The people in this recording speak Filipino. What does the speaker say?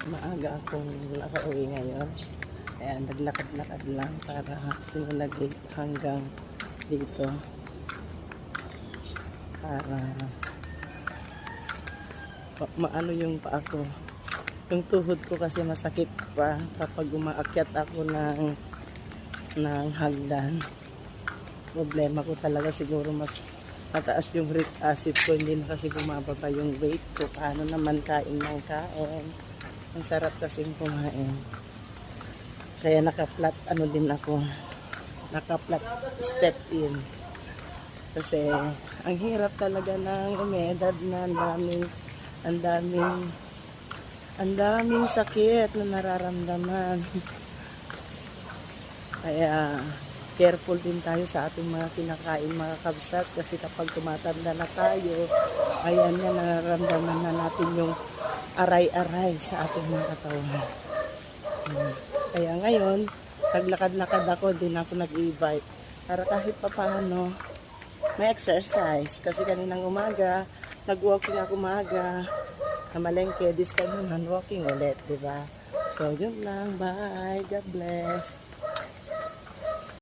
Maaga akong nakauwi ngayon. Kaya naglakad-lakad lang para simula gate hanggang dito. Para maano yung paa ko. Yung tuhod ko kasi masakit pa kapag umaakyat ako ng hagdan. Problema ko talaga siguro mas mataas yung uric acid ko. Hindi na kasi bumababa yung weight ko. Paano naman kain ng kain. Ang sarap kasing kumain. Kaya naka-flat ano din ako. Naka-flat step in. Kasi ang hirap talaga ng umedad na ang daming sakit na nararamdaman. Kaya careful din tayo sa ating mga kinakain, mga kabsat, kasi kapag tumatanda na tayo, ayan yan, nararamdaman na natin yung aray-aray sa ating mga katawan. Kaya ngayon, naglakad-lakad ako, din ako nag-e-bike para kahit pa paano may exercise. Kasi kaninang umaga, nag-walking ako umaga, na malengke, this time naman walking ulit, diba? So, yun lang. Bye. God bless.